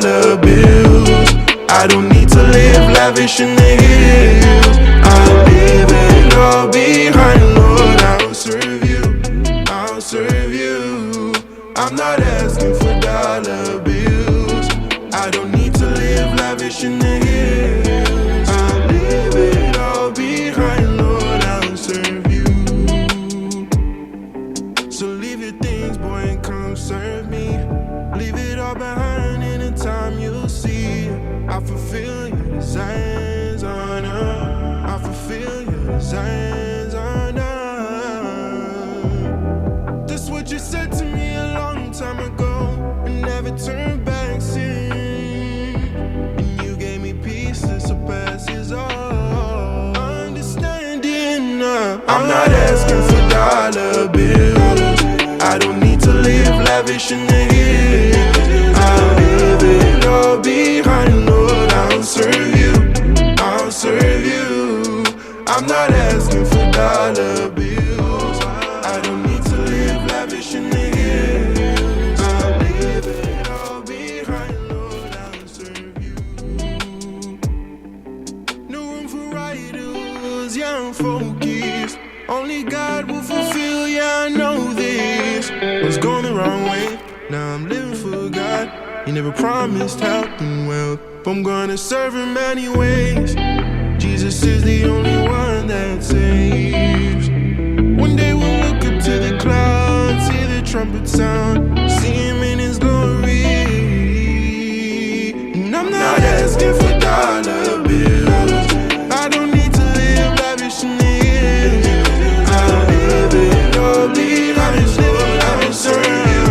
dollar bills. I don't need to live lavish in the hills. I'll leave it all behind, Lord. I'll serve you, I'll serve you. I'm not asking for dollar bills. I don't need to live lavish in the hills. I'll leave it all behind, Lord. I'll serve you. So leave your things, boy, and come serve me. Leave it all behind, and in time you'll see. I'll fulfill your desires on earth. I'll fulfill your desires on earth. That's what you said to me a long time ago, and never turn back since. And you gave me peace that surpasses all understanding. I'm not asking for dollar bills. I don't need to live lavish in the hills. I'll leave it all behind, Lord. I'll serve you, I'll serve you. I'm not asking for dollar bills. I don't need to live lavish in the hills. I'll leave it all behind, Lord. I'll serve you. No room for idols, yeah, I'm focused. Only God will fulfill, yeah, I know this. Was going the wrong way, now I'm living for God. He never promised health and wealth, but I'm gonna serve him anyways. Jesus is the only one that saves. One day we'll look up to the clouds, hear the trumpet sound, see him in his glory. And I'm not asking for dollar bills. I don't need to live lavish in the hills. I'll live it all behind, Lord. I'll serve you,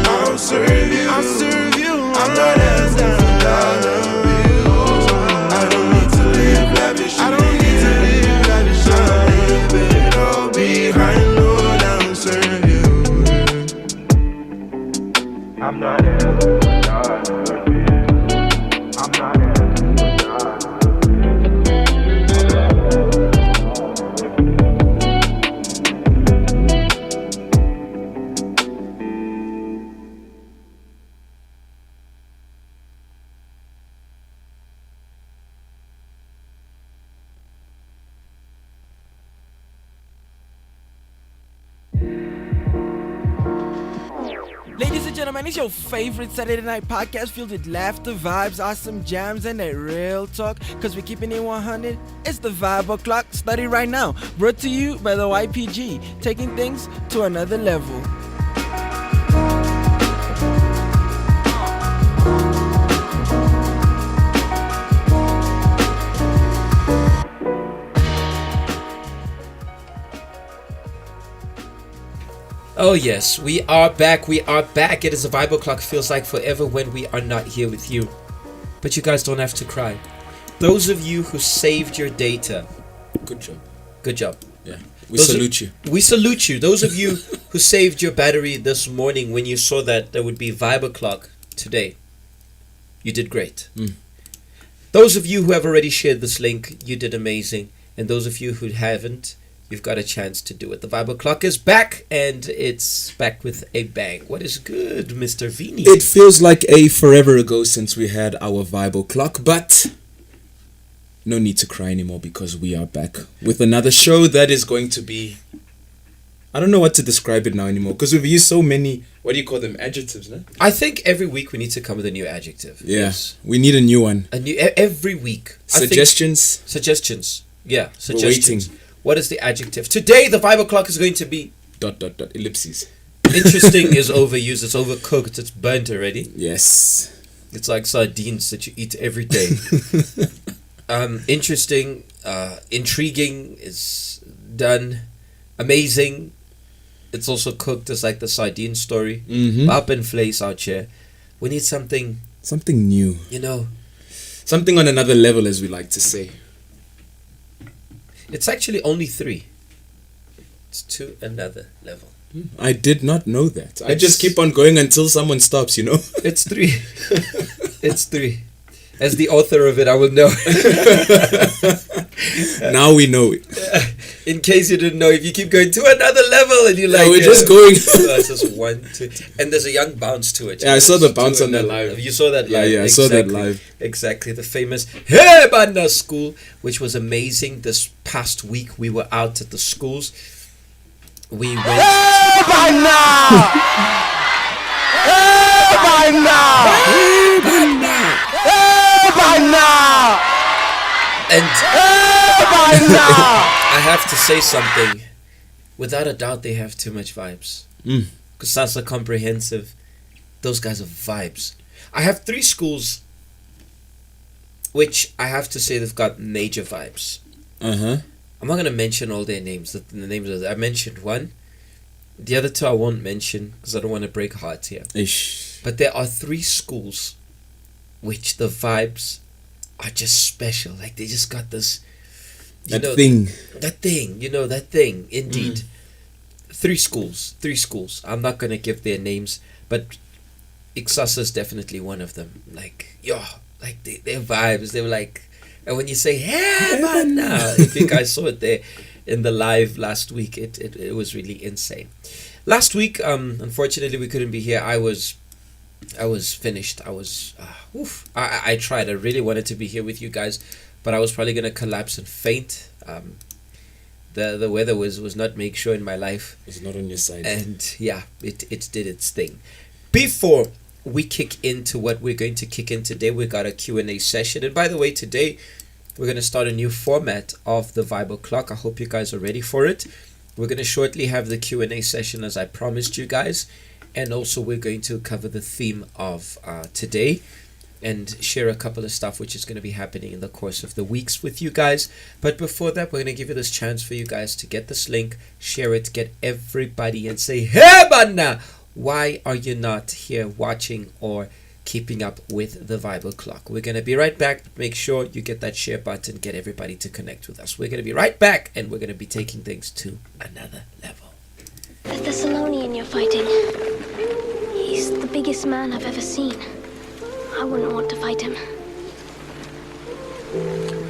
I'll serve you, I'll serve you. I'm not asking for dollar bills. I don't need to live lavish. I don't need to live lavish. I'll leave it all behind, Lord. I'll serve you. I'm not asking for dollar bills. I'm not asking for dollar Ladies and gentlemen, it's your favorite Saturday night podcast filled with laughter, vibes, awesome jams, and that real talk. Cause we're keeping it 100. It's the Vibe O'Clock, starting right now. Brought to you by the YPG, taking things to another level. Oh yes, we are back. It is a Vibe O'Clock. Feels like forever when we are not here with you. But you guys don't have to cry. Those of you who saved your data, Good job. good job. Yeah. We salute you. We salute you. Those of you who saved your battery this morning when you saw that there would be Vibe O'Clock today, you did great. Those of you who have already shared this link, you did amazing. And those of you who haven't, you've got a chance to do it. The Vibe O'Clock is back, and it's back with a bang. What is good, Mr. Vini? It feels like a forever ago since we had our Vibe O'Clock, but no need to cry anymore because we are back with another show that is going to be... I don't know what to describe it now anymore because we've used so many, what do you call them, adjectives, no? I think every week we need to come with a new adjective. Yeah, Yes. we need a new one. Every week. Suggestions? Suggestions. Yeah, We're suggestions. waiting. What is the adjective? Today, the Vibe O'Clock is going to be... ... ellipses. Interesting is overused. It's overcooked. It's burnt already. Yes. It's like sardines that you eat every day. Interesting. Intriguing is done. Amazing. It's also cooked. It's like the sardine story. Up and Vlees out here. We need something... Something new. You know... Something on another level, as we like to say. It's actually only 3. It's to another level. I did not know that. I just keep on going until someone stops, you know? It's 3. It's 3. As the author of it, I will know. Now we know it. In case you didn't know, if you keep going to another level and you're like, we're just going. It's just 1, 2, and there's a young bounce to it. Yeah, I saw the bounce on that live. You saw that live? Yeah, I saw that live. Exactly, the famous Hey Banda School, which was amazing. This past week, we were out at the schools. We went. Hey Banda! Hey Banda! Hey Banda! Hey Banda! And I have to say something. Without a doubt, they have too much vibes. Kusasa Comprehensive, those guys are vibes. I have 3 schools, which I have to say they've got major vibes. I'm not gonna mention all their names. The names of I mentioned one. The other 2 I won't mention because I don't want to break hearts here. Ish. But there are 3 schools, which the vibes are just special. Like they just got this, That thing, indeed. 3 schools. I'm not gonna give their names, but Ixasa is definitely one of them. Like their vibes, they were like, and when you say hey man, if you guys saw it there in the live last week, it was really insane. Last week, unfortunately we couldn't be here. I was finished. I tried. I really wanted to be here with you guys, but I was probably gonna collapse and faint. The weather was not make sure in my life. It's not on your side. And yeah, it did its thing. Before we kick into what we're going to kick in today, we got a Q&A session. And by the way, today we're going to start a new format of the Bible Clock. I hope you guys are ready for it. We're going to shortly have the Q&A session as I promised you guys. And also we're going to cover the theme of today and share a couple of stuff which is going to be happening in the course of the weeks with you guys. But before that, we're going to give you this chance for you guys to get this link, share it, get everybody and say, hey Banna, why are you not here watching or keeping up with the Bible Clock? We're going to be right back. Make sure you get that share button, get everybody to connect with us. We're going to be right back and we're going to be taking things to another level. The Thessalonian you're fighting. He's the biggest man I've ever seen. I wouldn't want to fight him.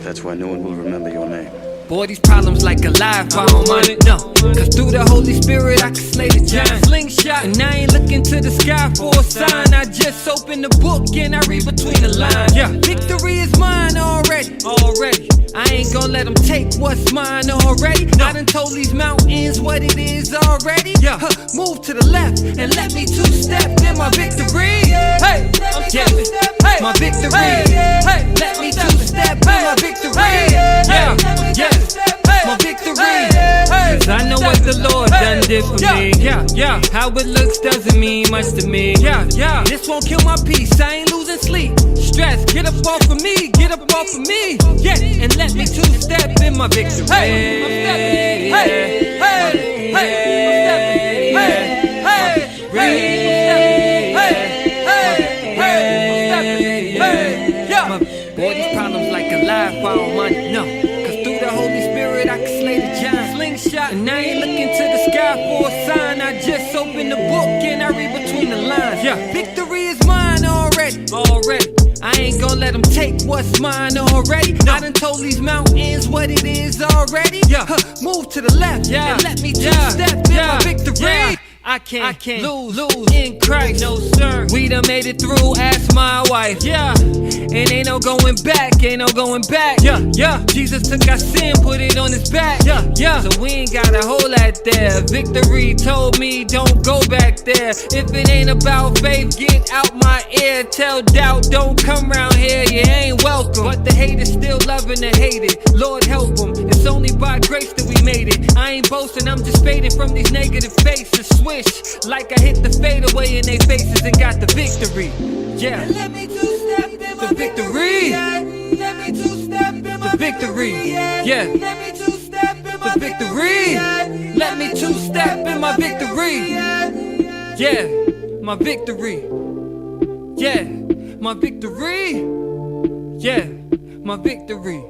That's why no one will remember your name. Boy, these problems like a live bomb on it, no. Cause through the Holy Spirit I can slay the giant. Slingshot, and I ain't looking to the sky for a sign. I just open the book and I read between the lines. Yeah, victory is mine already. I ain't gonna let them take what's mine already. I done told these mountains what it is already. Yeah, move to the left and let me two-step in my victory. Hey, I'm stepping. Hey, my victory. Hey, let me two-step in my victory. Yeah, my victory. Cause I know what the Lord done did for me. Yeah, how it looks doesn't mean much to me. Yeah, this won't kill my peace. I ain't losing sleep. Stress, get up off of me. Get up off of me. Yeah, and let me two-step in my victory. Hey, I'm stepping. Hey, boy, these problems like a live fire money. No, cause through the Holy Spirit I can slay the giant. Slingshot, and I ain't looking to the sky for a sign. I just open the book and I read between the lines. Yeah, victory is mine already. I ain't gonna let them take what's mine already. I done told these mountains what it is already. Move to the left and let me two-step in my victory. I can't lose in Christ. No sir, we done made it through. Ask my wife. Yeah, and ain't no going back. Yeah. Jesus took our sin, put it on his back. Yeah. So we ain't gotta hold that there. Victory told me don't go back there. If it ain't about faith, get out my ear. Tell doubt don't come round here. You ain't welcome. But the haters still loving the hated. Lord help them. It's only by grace that we made it. I ain't boasting. I'm just fading from these negative faces. Like I hit the fadeaway in their faces and got the victory. Yeah. And let me two-step in my victory. Let me two-step in my victory. Yeah. Let me two-step in my victory. Let me two-step in my victory. Yeah. My victory. Yeah. My victory. Yeah. My victory.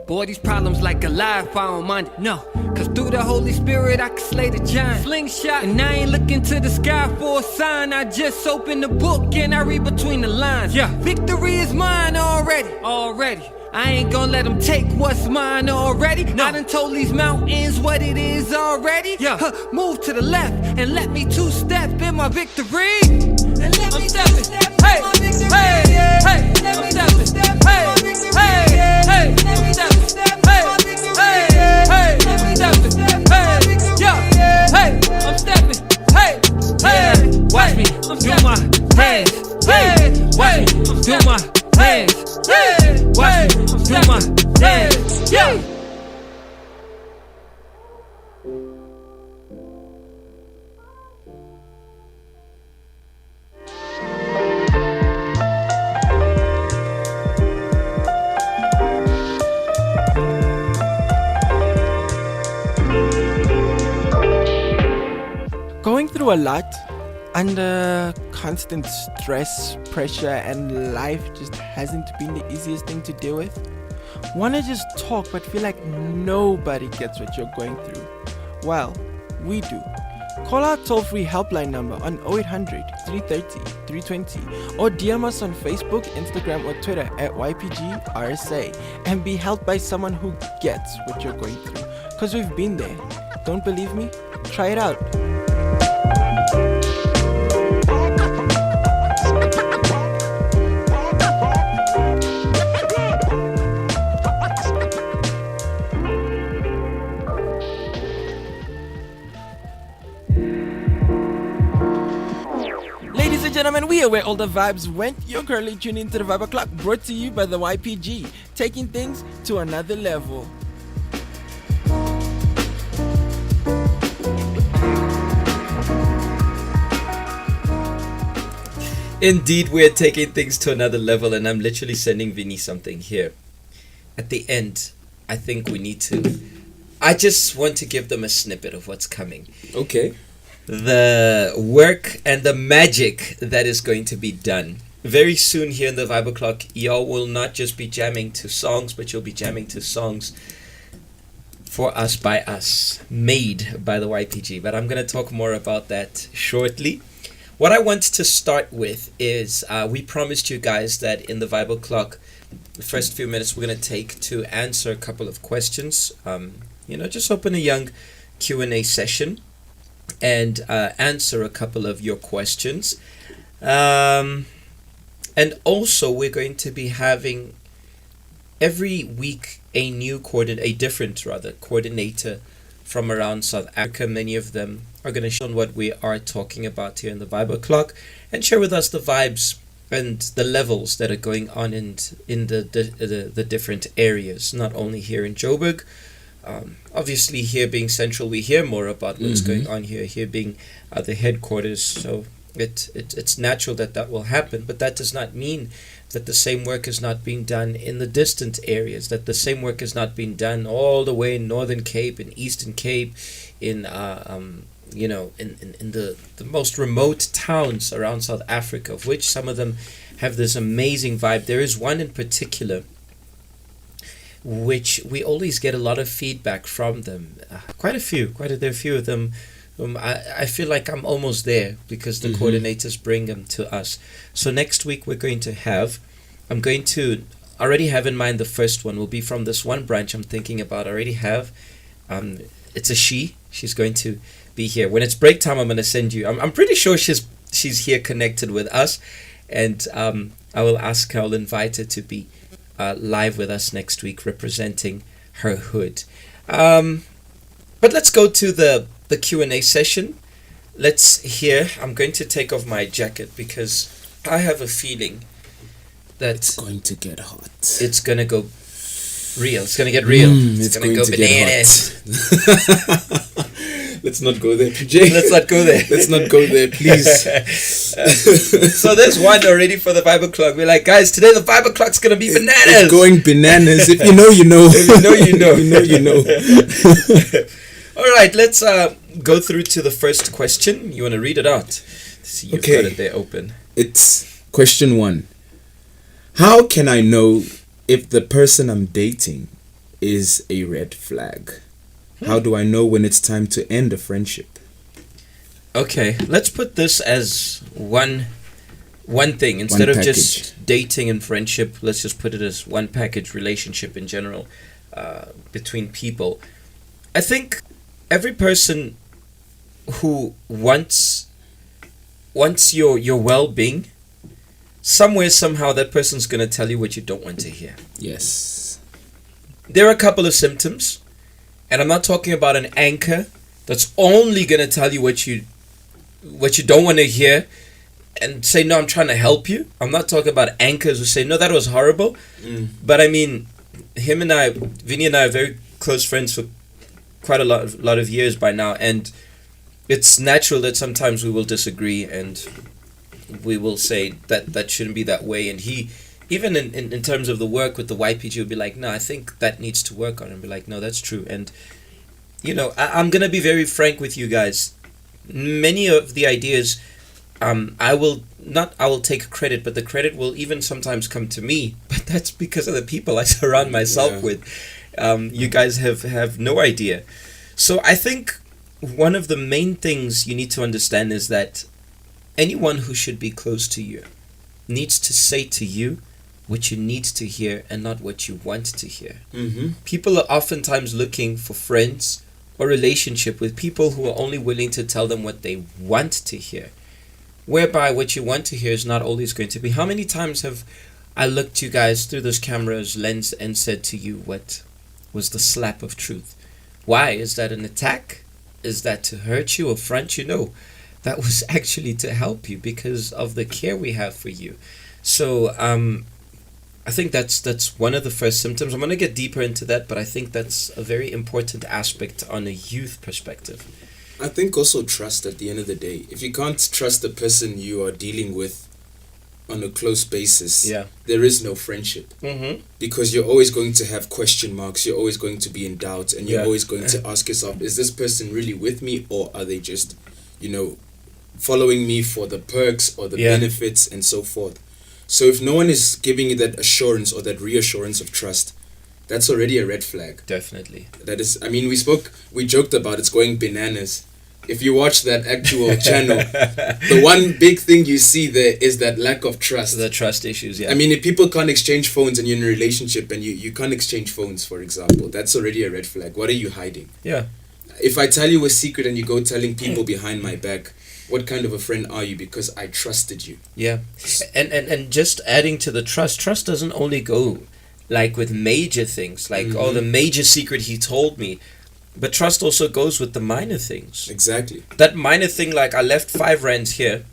Boy, these problems like a life, I don't mind it, no. Cause through the Holy Spirit I can slay the giant. Slingshot, and I ain't looking to the sky for a sign. I just open the book and I read between the lines. Yeah, victory is mine already. I ain't gonna let them take what's mine already. No. I done told these mountains what it is already. Yeah, move to the left and let me two-step in my victory. And let me stepping, hey, hey, hey, I'm stepping, hey, hey, hey, I'm stepping, hey, hey, hey, I'm stepping, hey, yeah, hey, I'm stepping, hey, hey, watch me do my hands, hey, watch me do my hands, hey, watch me do my hands, yeah. Going through a lot, under constant stress, pressure, and life just hasn't been the easiest thing to deal with. Wanna just talk but feel like nobody gets what you're going through? Well, we do. Call our toll-free helpline number on 0800 330 320 or DM us on Facebook, Instagram, or Twitter at YPG RSA and be helped by someone who gets what you're going through. Cause we've been there. Don't believe me? Try it out. Ladies and gentlemen, we are where all the vibes went. You're currently tuning into the Vibe O'Clock, brought to you by the YPG, taking things to another level. Indeed, we're taking things to another level, and I'm literally sending Vinny something here. At the end, I think we need to... I just want to give them a snippet of what's coming. Okay. The work and the magic that is going to be done. Very soon here in the Vibe O'Clock, y'all will not just be jamming to songs, but you'll be jamming to songs for us, by us, made by the YPG. But I'm going to talk more about that shortly. What I want to start with is we promised you guys that in the Vibe O'Clock, the first few minutes we're going to take to answer a couple of questions. Just open a young Q&A session and answer a couple of your questions. And also we're going to be having every week a different coordinator from around South Africa. Many of them are going to show what we are talking about here in the Vibe O'Clock and share with us the vibes and the levels that are going on in the different areas, not only here in Joburg. Obviously, here being central, we hear more about what's going on here. Here being the headquarters, so it's natural that will happen. But that does not mean that the same work is not being done in the distant areas. That the same work is not being done all the way in Northern Cape, in Eastern Cape, in the most remote towns around South Africa, of which some of them have this amazing vibe. There is one in particular which we always get a lot of feedback from them. There are a few of them. I feel like I'm almost there because the coordinators bring them to us. So next week I'm going to already have in mind the first one will be from this one branch I'm thinking about. I already have. It's a she's going to be here. When it's break time, I'm going to send you. I'm pretty sure she's here connected with us, and I'll invite her to be live with us next week representing her hood. But let's go to the Q&A session. Let's hear. I'm going to take off my jacket because I have a feeling that it's going to get hot. It's going to go real. It's going to get real. It's going to go bananas. Let's not go there, PJ. Let's not go there. Let's not go there, please. So there's one already for the Vibe O'Clock. We're like, guys, today the Vibe O'Clock's going to be bananas. It's going bananas. If you know, you know. If you know, you know. If you know, you know. All right, let's go through to the first question. You want to read it out? See, you've got it there open. It's question 1. How can I know if the person I'm dating is a red flag? How do I know when it's time to end a friendship? Okay, let's put this as one thing instead of just dating and friendship. Let's just put it as one package, relationship in general, between people. I think every person who wants your well-being, somewhere somehow that person's gonna tell you what you don't want to hear. Yes. There are a couple of symptoms, and I'm not talking about an anchor that's only gonna tell you what you don't want to hear and say, no, I'm trying to help you. I'm not talking about anchors who say, no, that was horrible. But I mean, Vinny and I are very close friends for quite a lot of years by now, and it's natural that sometimes we will disagree and we will say that shouldn't be that way. And he, even in terms of the work with the YPG, will be like, no, I think that needs to work on it. And be like, no, that's true. And, you know, I'm going to be very frank with you guys. Many of the ideas, I will take credit, but the credit will even sometimes come to me. But that's because of the people I surround myself with. You guys have no idea. So I think one of the main things you need to understand is that anyone who should be close to you needs to say to you what you need to hear and not what you want to hear. People are oftentimes looking for friends or relationship with people who are only willing to tell them what they want to hear, whereby what you want to hear is not always going to be. How many times have I looked you guys through those cameras lens and said to you what was the slap of truth? Why? Is that an attack? Is that to hurt you or front you? No, that was actually to help you because of the care we have for you. So I think that's one of the first symptoms. I'm going to get deeper into that, but I think that's a very important aspect on a youth perspective. I think also trust at the end of the day. If you can't trust the person you are dealing with on a close basis, there is no friendship. Because you're always going to have question marks, you're always going to be in doubt, and you're always going to ask yourself, is this person really with me, or are they just, following me for the perks or the benefits and so forth? So if no one is giving you that assurance or that reassurance of trust, that's already a red flag. Definitely. That is, I mean, we joked about it's going bananas. If you watch that actual channel, the one big thing you see there is that lack of trust. The trust issues, I mean, if people can't exchange phones and you're in a relationship and you can't exchange phones, for example, that's already a red flag. What are you hiding? Yeah. If I tell you a secret and you go telling people behind my back, what kind of a friend are you? Because I trusted you. Yeah. And just adding to the trust doesn't only go like with major things, like, oh, the major secret he told me. But trust also goes with the minor things. Exactly. That minor thing, like I left 5 rands here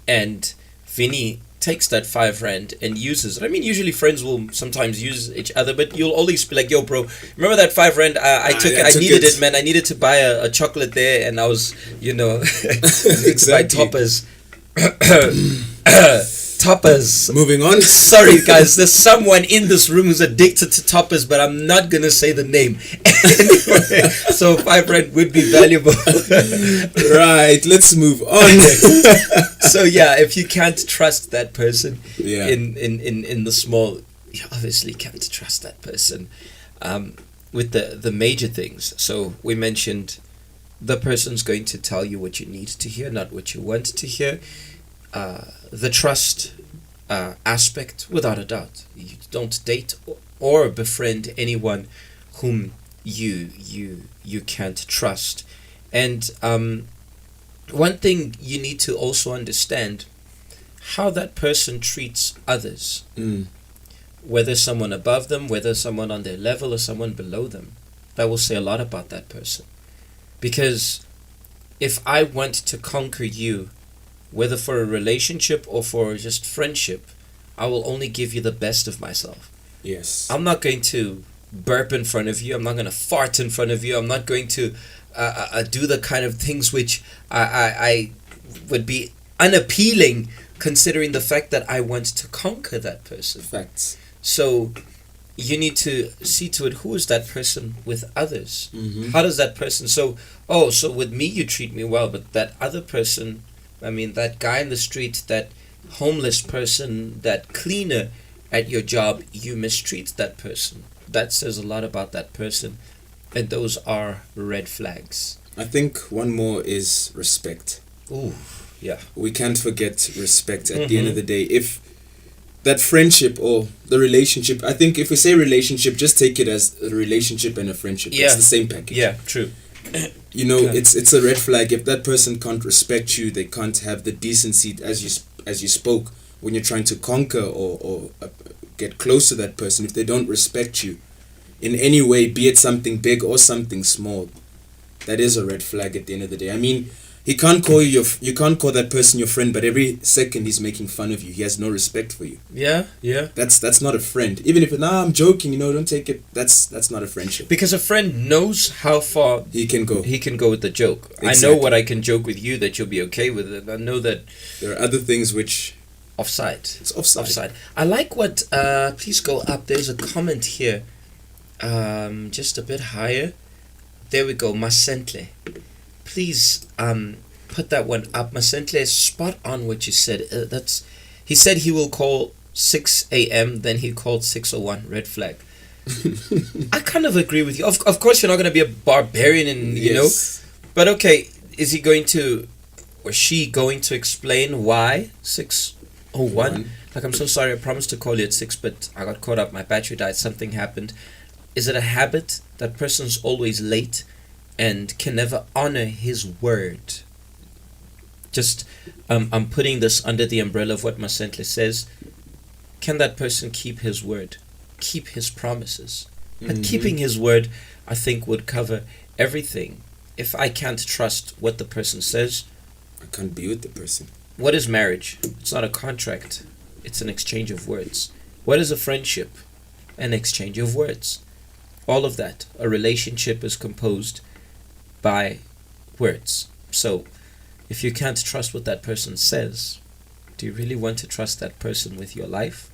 and Vinny takes that 5 rand and uses it. I mean, usually friends will sometimes use each other, but you'll always be like, yo, bro, remember that 5 rand? I took it. I needed it, man. I needed to buy a chocolate there, and I was, exactly. Buy toppers. Toppers. Moving on. Sorry, guys. There's someone in this room who's addicted to toppers, but I'm not gonna say the name. Anyway, so 5 rand would be valuable. Right. Let's move on. So yeah, if you can't trust that person in the small, you obviously can't trust that person with the major things. So we mentioned the person's going to tell you what you need to hear, not what you want to hear. The trust aspect, without a doubt. You don't date or befriend anyone whom you can't trust. And one thing you need to also understand, how that person treats others. Whether someone above them, whether someone on their level or someone below them. That will say a lot about that person. Because if I want to conquer you, whether for a relationship or for just friendship, I will only give you the best of myself. Yes. I'm not going to burp in front of you. I'm not going to fart in front of you. I'm not going to do the kind of things which I would be unappealing, considering the fact that I want to conquer that person. Facts. So you need to see to it, who is that person with others? How does that person... So with me you treat me well, but that other person... I mean, that guy in the street, that homeless person, that cleaner at your job, you mistreat that person. that says a lot about that person, and those are red flags. I think one more is respect. Ooh, yeah. We can't forget respect at the end of the day. If that friendship or the relationship, I think if we say relationship, just take it as a relationship and a friendship. Yeah. It's the same package. Yeah, true. You know, it's a red flag if that person can't respect you. They can't have the decency as you spoke when you're trying to conquer or get close to that person. If they don't respect you in any way, be it something big or something small, that is a red flag at the end of the day. I mean, he can't call you can't call that person your friend, but every second he's making fun of you. He has no respect for you. Yeah, yeah. That's not a friend. Even if I'm joking, you know, don't take it. That's not a friendship. Because a friend knows how far He can go. he can go with the joke. I know Exactly. what I can joke with you that you'll be okay with it. I know that There are other things which offside. it's offside. I like what please go up. There's a comment here. Just a bit higher. There we go. Masentle. Please put that one up. Masentle is spot on what you said. He said he will call 6 a.m. Then he called 6:01. Red flag. I kind of agree with you. Of course, you're not going to be a barbarian, and you know. But okay, is he going to, or she going to explain why 6:01? Like, I'm so sorry. I promised to call you at 6, but I got caught up. My battery died. Something happened. Is it a habit? That person's always late and can never honor his word. Just, I'm putting this under the umbrella of what Masentle says. Can that person keep his word? Keep his promises? And keeping his word, I think, would cover everything. If I can't trust what the person says, I can't be with the person. what is marriage? It's not a contract. It's an exchange of words. What is a friendship? An exchange of words. All of that. A relationship is composed by words. So, if you can't trust what that person says, do you really want to trust that person with your life?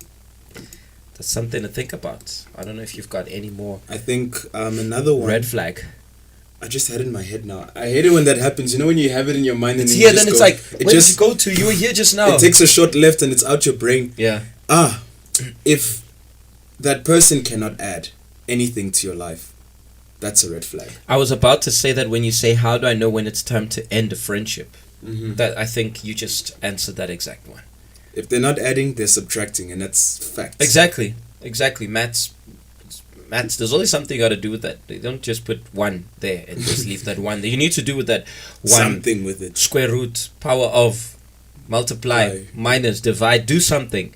That's something to think about. I don't know if you've got any more. I think another one. Red flag. I just had it in my head now. I hate it when that happens. You know when you have it in your mind and It's then here, you just then it's go, like, it where just did you go to? You were here just now. it takes a short left and it's out your brain. Yeah. If that person cannot add anything to your life, that's a red flag. I was about to say that when you say, how do I know when it's time to end a friendship? That I think you just answered that exact one. If they're not adding, they're subtracting, and that's fact. Exactly. Maths, there's always something you got to do with that. They don't just put one there and just leave that one there. You need to do with that one. Something with it. Square root, power of, multiply, Right. minus, divide, do something.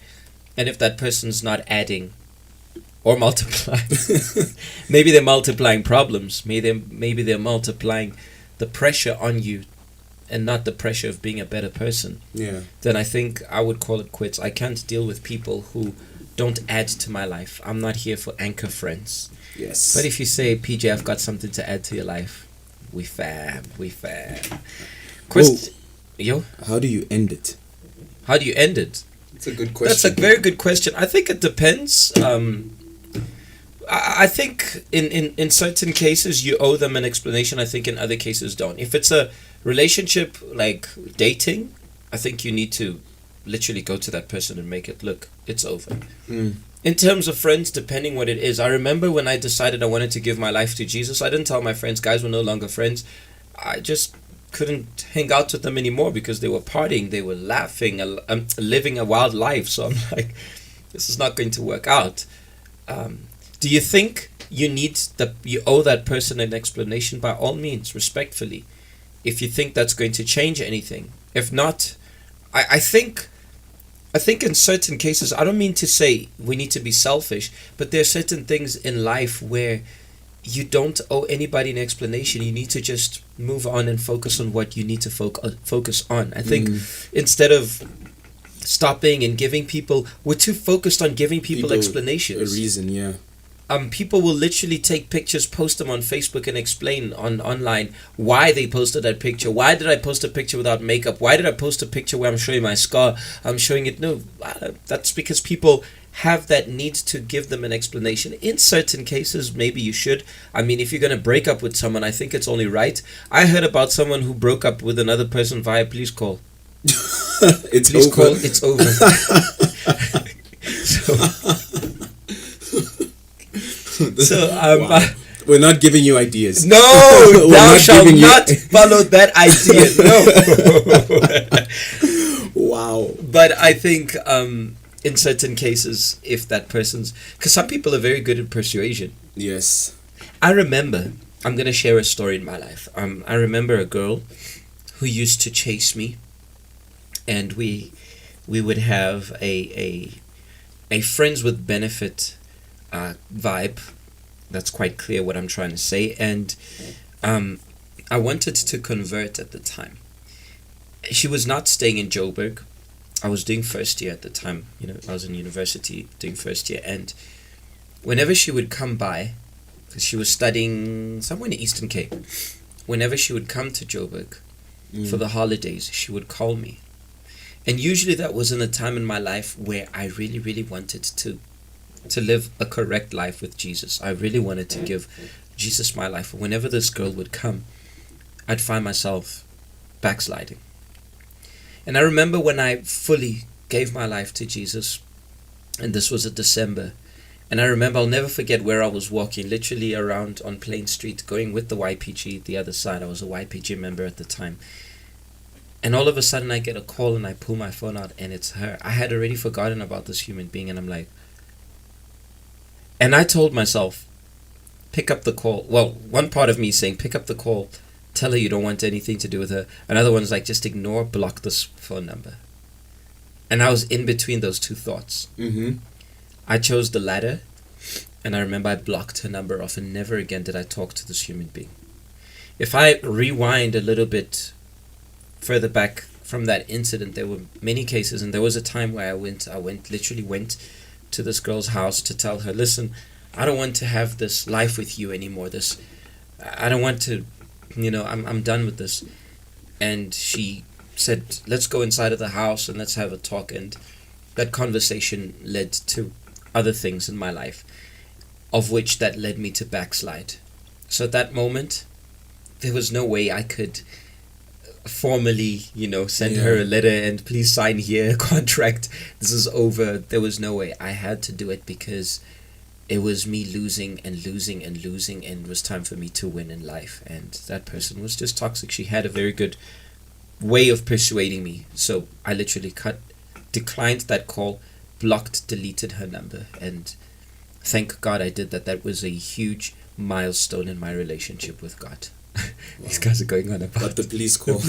And if that person's not adding or multiplying, maybe they're multiplying problems. Maybe they're multiplying the pressure on you and not the pressure of being a better person. Yeah. Then I think I would call it quits. I can't deal with people who don't add to my life. I'm not here for anchor friends. Yes. But if you say, PJ, I've got something to add to your life, we fab. Yo, How do you end it? how do you end it? It's a good That's question. a very good question. I think it depends. I think in certain cases you owe them an explanation. I think in other cases don't. If it's a relationship like dating, I think you need to literally go to that person and make it, look, it's over. In terms of friends, depending what it is, I remember when I decided I wanted to give my life to Jesus, I didn't tell my friends, guys, we're no longer friends. I just couldn't hang out with them anymore because they were partying, they were laughing, living a wild life. So I'm like, this is not going to work out. Do you think you owe that person an explanation? By all means, respectfully, if you think that's going to change anything. If not, I think in certain cases, I don't mean to say we need to be selfish, but there are certain things in life where you don't owe anybody an explanation. You need to just move on and focus on what you need to focus on. I think instead of stopping and giving people, we're too focused on giving people explanations. A reason, yeah. People will literally take pictures, post them on Facebook, and explain online why they posted that picture. Why did I post a picture without makeup? Why did I post a picture where I'm showing my scar? I'm showing it. No, that's because people have that need to give them an explanation. In certain cases, maybe you should. I mean, if you're going to break up with someone, I think it's only right. I heard about someone who broke up with another person via please call. It's Please over. call, it's over. So, So Wow. We're not giving you ideas. no, We're thou not shalt giving you- not follow that idea. No. Wow. But I think in certain cases, if that person's, because some people are very good at persuasion. Yes. I remember, I'm going to share a story in my life. I remember a girl who used to chase me, and we would have a friends with benefit vibe. That's quite clear what I'm trying to say. And I wanted to convert at the time. She was not staying in Joburg. I was doing first year at the time. I was in university doing first year. And whenever she would come by, because she was studying somewhere in the Eastern Cape, whenever she would come to Joburg for the holidays, she would call me. And usually that was in a time in my life where I really, really wanted to live a correct life with Jesus. I really wanted to give Jesus my life. Whenever this girl would come, I'd find myself backsliding. And I remember when I fully gave my life to Jesus, and this was in December, and I remember, I'll never forget where I was walking, literally around on Plain Street, going with the YPG, the other side. I was a YPG member at the time. And all of a sudden I get a call and I pull my phone out and it's her. I had already forgotten about this human being, and I'm like, and I told myself, pick up the call. Well, one part of me saying, pick up the call, tell her you don't want anything to do with her. Another one's like, just ignore, block this phone number. And I was in between those two thoughts. Mm-hmm. I chose the latter, and I remember I blocked her number off, and never again did I talk to this human being. If I rewind a little bit further back from that incident, there were many cases, and there was a time where I literally went to this girl's house to tell her, listen, I don't want to have this life with you anymore. I don't want to, I'm done with this. And she said, let's go inside of the house and let's have a talk. And that conversation led to other things in my life, of which that led me to backslide. So at that moment, there was no way I could formally, send her a letter and please sign here, contract, this is over. There was no way. I had to do it because it was me losing and losing and losing, and it was time for me to win in life. And that person was just toxic. She had a very good way of persuading me. So I literally declined that call, blocked, deleted her number, and thank God I did that. That was a huge milestone in my relationship with God. These guys are going on about But the police call.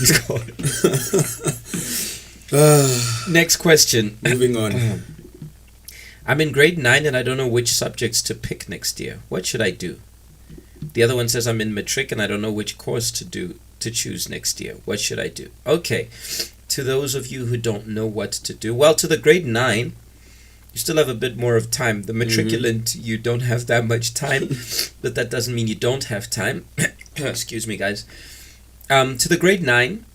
Next question. Moving on. I'm in grade 9 and I don't know which subjects to pick next year. What should I do? The other one says I'm in matric and I don't know which course to choose next year. What should I do? Okay, to those of you who don't know what to do, well, to the grade 9, you still have a bit more of time. The matriculant, you don't have that much time, but that doesn't mean you don't have time. Excuse me, guys. To the grade 9,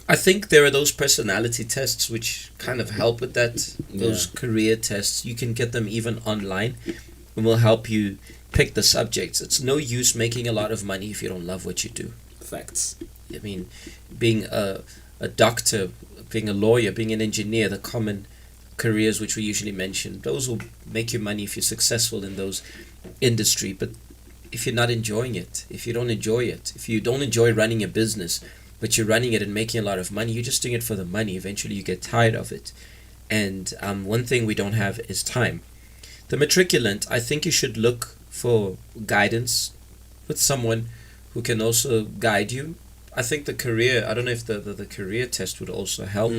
I think there are those personality tests which kind of help with that. Those career tests, you can get them even online, and will help you pick the subjects. It's no use making a lot of money if you don't love what you do. Facts. I mean, being a doctor, being a lawyer, being an engineer, the common careers which we usually mention, those will make you money if you're successful in those industry. But if you're not enjoying it, if you don't enjoy it, if you don't enjoy running a business, but you're running it and making a lot of money, you're just doing it for the money. Eventually you get tired of it. And one thing we don't have is time. The matriculant, I think you should look for guidance with someone who can also guide you. I think the career, I don't know if the career test would also help.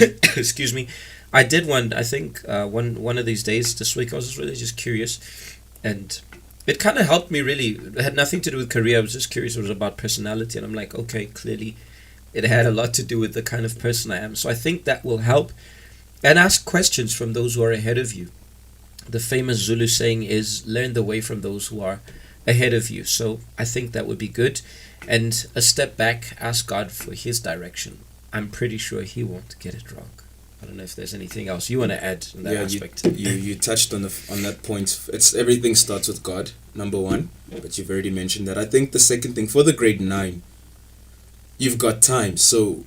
Excuse me. I did one, I think, one of these days this week. I was really just curious, and it kind of helped me really. It had nothing to do with career. I was just curious. It was about personality, and I'm like, okay, clearly it had a lot to do with the kind of person I am. So I think that will help. And ask questions from those who are ahead of you. The famous Zulu saying is, learn the way from those who are ahead of you. So I think that would be good. And a step back, ask God for his direction. I'm pretty sure he won't get it wrong. I don't know if there's anything else you want to add in that aspect. You touched on that point. It's everything starts with God, number one, but you've already mentioned that. I think the second thing, for the grade 9, you've got time. So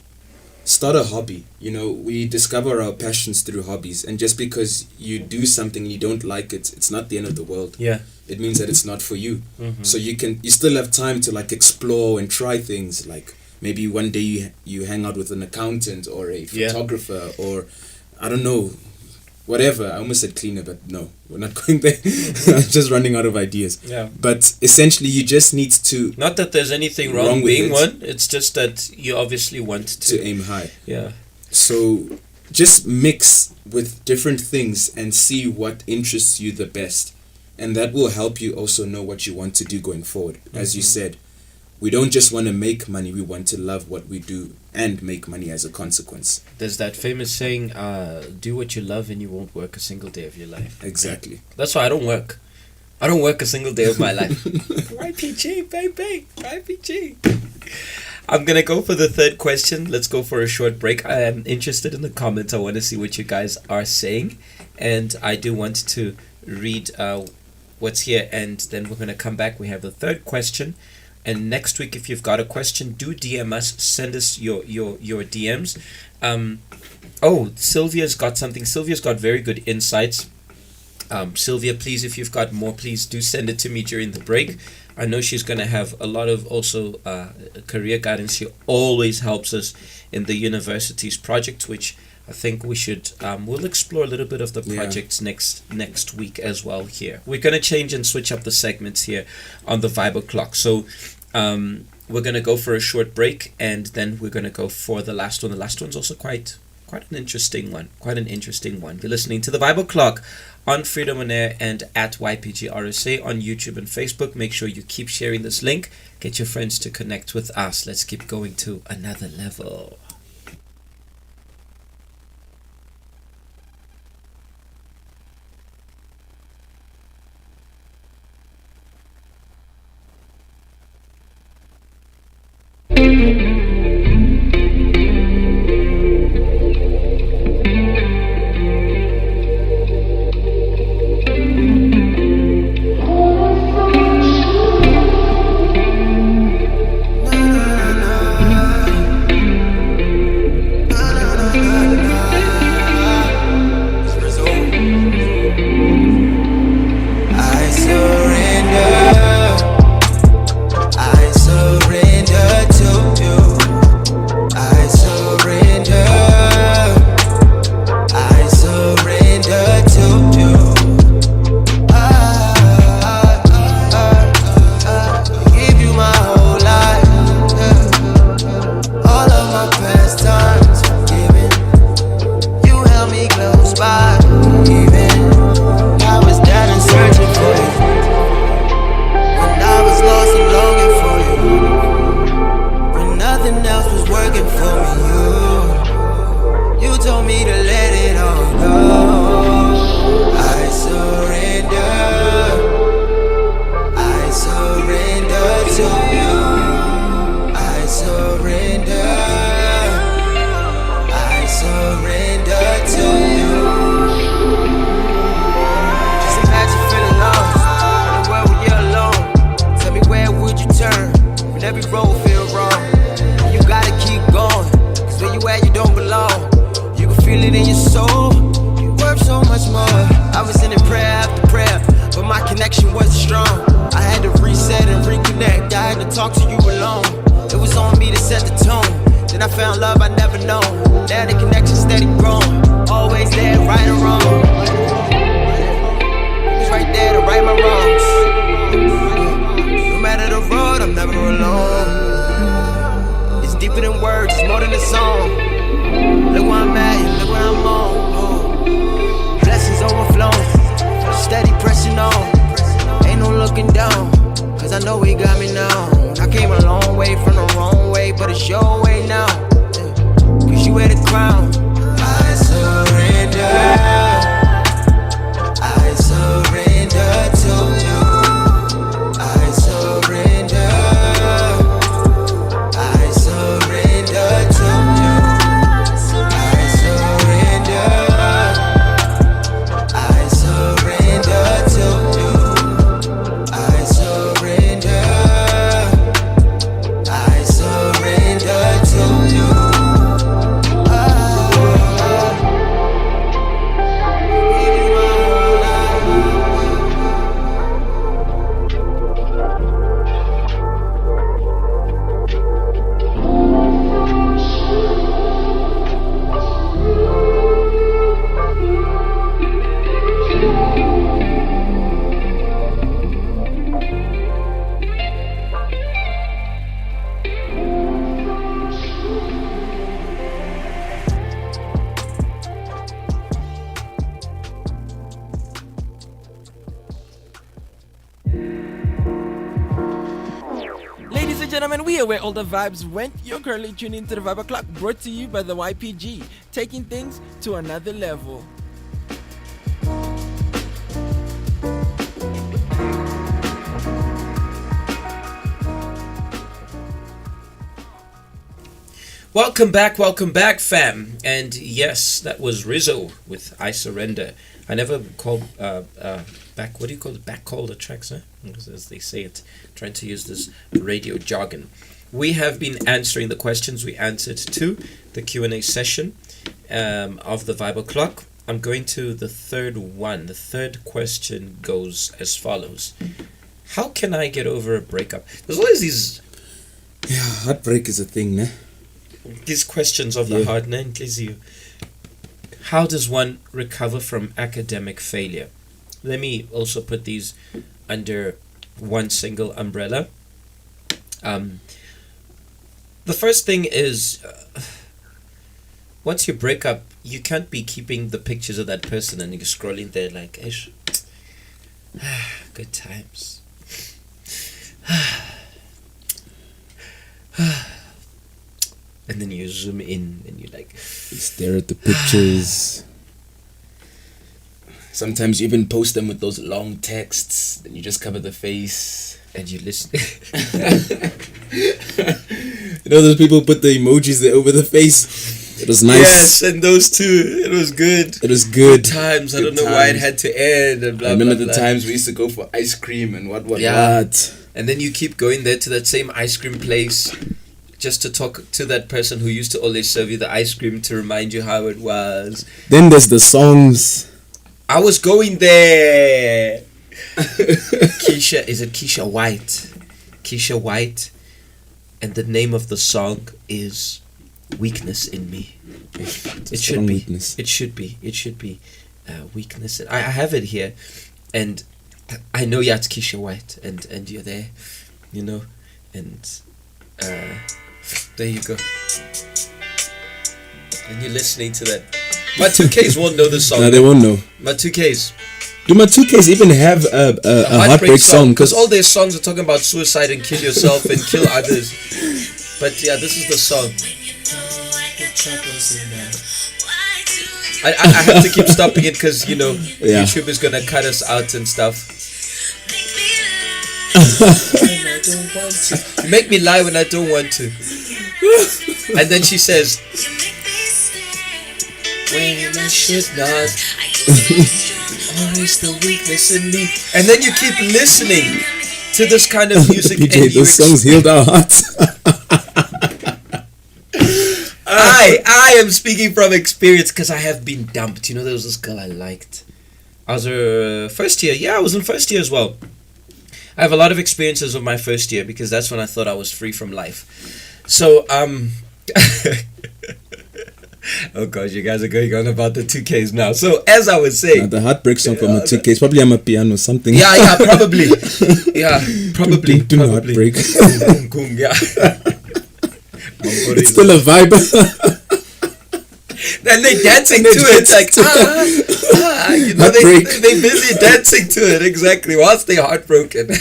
start a hobby. You know, we discover our passions through hobbies, and just because you do something and you don't like it, it's not the end of the world. Yeah. It means that it's not for you. Mhm. So you still have time to like explore and try things. Like maybe one day you hang out with an accountant or a Yeah. photographer or I don't know, whatever. I almost said cleaner, but no, we're not going there. I'm just running out of ideas. Yeah. But essentially, you just need to Not that there's anything wrong, Wrong with being it. one. It's just that you obviously want to. aim high. Yeah. So just mix with different things and see what interests you the best. And that will help you also know what you want to do going forward. As you said, we don't just want to make money, we want to love what we do and make money as a consequence. There's that famous saying, do what you love and you won't work a single day of your life. Exactly. That's why I don't work. I don't work a single day of my life. YPG, baby. YPG. I'm going to go for the third question. Let's go for a short break. I am interested in the comments. I want to see what you guys are saying. And I do want to read what's here. And then we're going to come back. We have the third question. And next week, if you've got a question, do DM us. Send us your DMs. Sylvia's got something. Sylvia's got very good insights. Sylvia, please, if you've got more, please do send it to me during the break. I know she's going to have a lot of also career guidance. She always helps us in the university's project, which I think we should, we'll explore a little bit of the projects next week as well here. We're going to change and switch up the segments here on the Vibe O'Clock. So we're going to go for a short break, and then we're going to go for the last one. The last one's also quite an interesting one. You're listening to the Vibe O'Clock on Freedom on Air and at YPG RSA on YouTube and Facebook. Make sure you keep sharing this link. Get your friends to connect with us. Let's keep going to another level. To you. gentlemen, we are where all the vibes went. You're currently tuning into the Vibe O'Clock, brought to you by the YPG, taking things to another level. Welcome back, fam. And yes, that was Rizzo with I Surrender. I never called back, what do you call it? Back call the tracks, huh? As they say it, trying to use this radio jargon. We have been answering the questions we answered to the Q&A session of the Vibe O'Clock. I'm going to the third one. The third question goes as follows. How can I get over a breakup? There's always these... Yeah, heartbreak is a thing, ne? These questions of the heart, ne? How does one recover from academic failure? Let me also put these under one single umbrella. The first thing is, once you break up, you can't be keeping the pictures of that person and you're scrolling there like, ish, good times. And then you zoom in and you like... You stare at the pictures. Sometimes you even post them with those long texts. Then you just cover the face. And you listen. You know those people put the emojis there over the face? It was nice. Yes, and those two. It was good. It was good. Good times. I Good don't know why it had to end. And blah, I remember blah, the blah. times we used to go for ice cream and what. Yeah. And then you keep going there to that same ice cream place just to talk to that person who used to always serve you the ice cream to remind you how it was. Then there's the songs. I was going there. Keisha, is it Keisha White? Keisha White. And the name of the song is Weakness in Me. It should be. Weakness. It should be. It should be Weakness. I have it here. And I know, yeah, it's Keisha White. And you're there, you know. And there you go. And you're listening to that. My 2Ks won't know the song. No, they won't know. My 2Ks. Do my 2Ks even have a heartbreak song? Because all their songs are talking about suicide and kill yourself and kill others. But yeah, this is the song. I have to keep stopping it because, you know, Yeah. YouTube is going to cut us out and stuff. You make me lie when I don't want to. And then she says, when I should not. Always the weakness in me. And then you keep listening to this kind of music. DJ, and those songs healed our hearts. I am speaking from experience because I have been dumped. You know, there was this girl I liked. I was her first year. Yeah, I was in first year as well. I have a lot of experiences of my first year because that's when I thought I was free from life. So, oh gosh, you guys are going on about the 2Ks now. So, as I was saying... The heartbrick song from a 2Ks. Probably I'm a piano or something. Yeah, probably. Yeah, probably. Do not heartbreak. Yeah. It's still a vibe. And they dancing to it, like you know, they busy dancing to it exactly whilst they're heartbroken.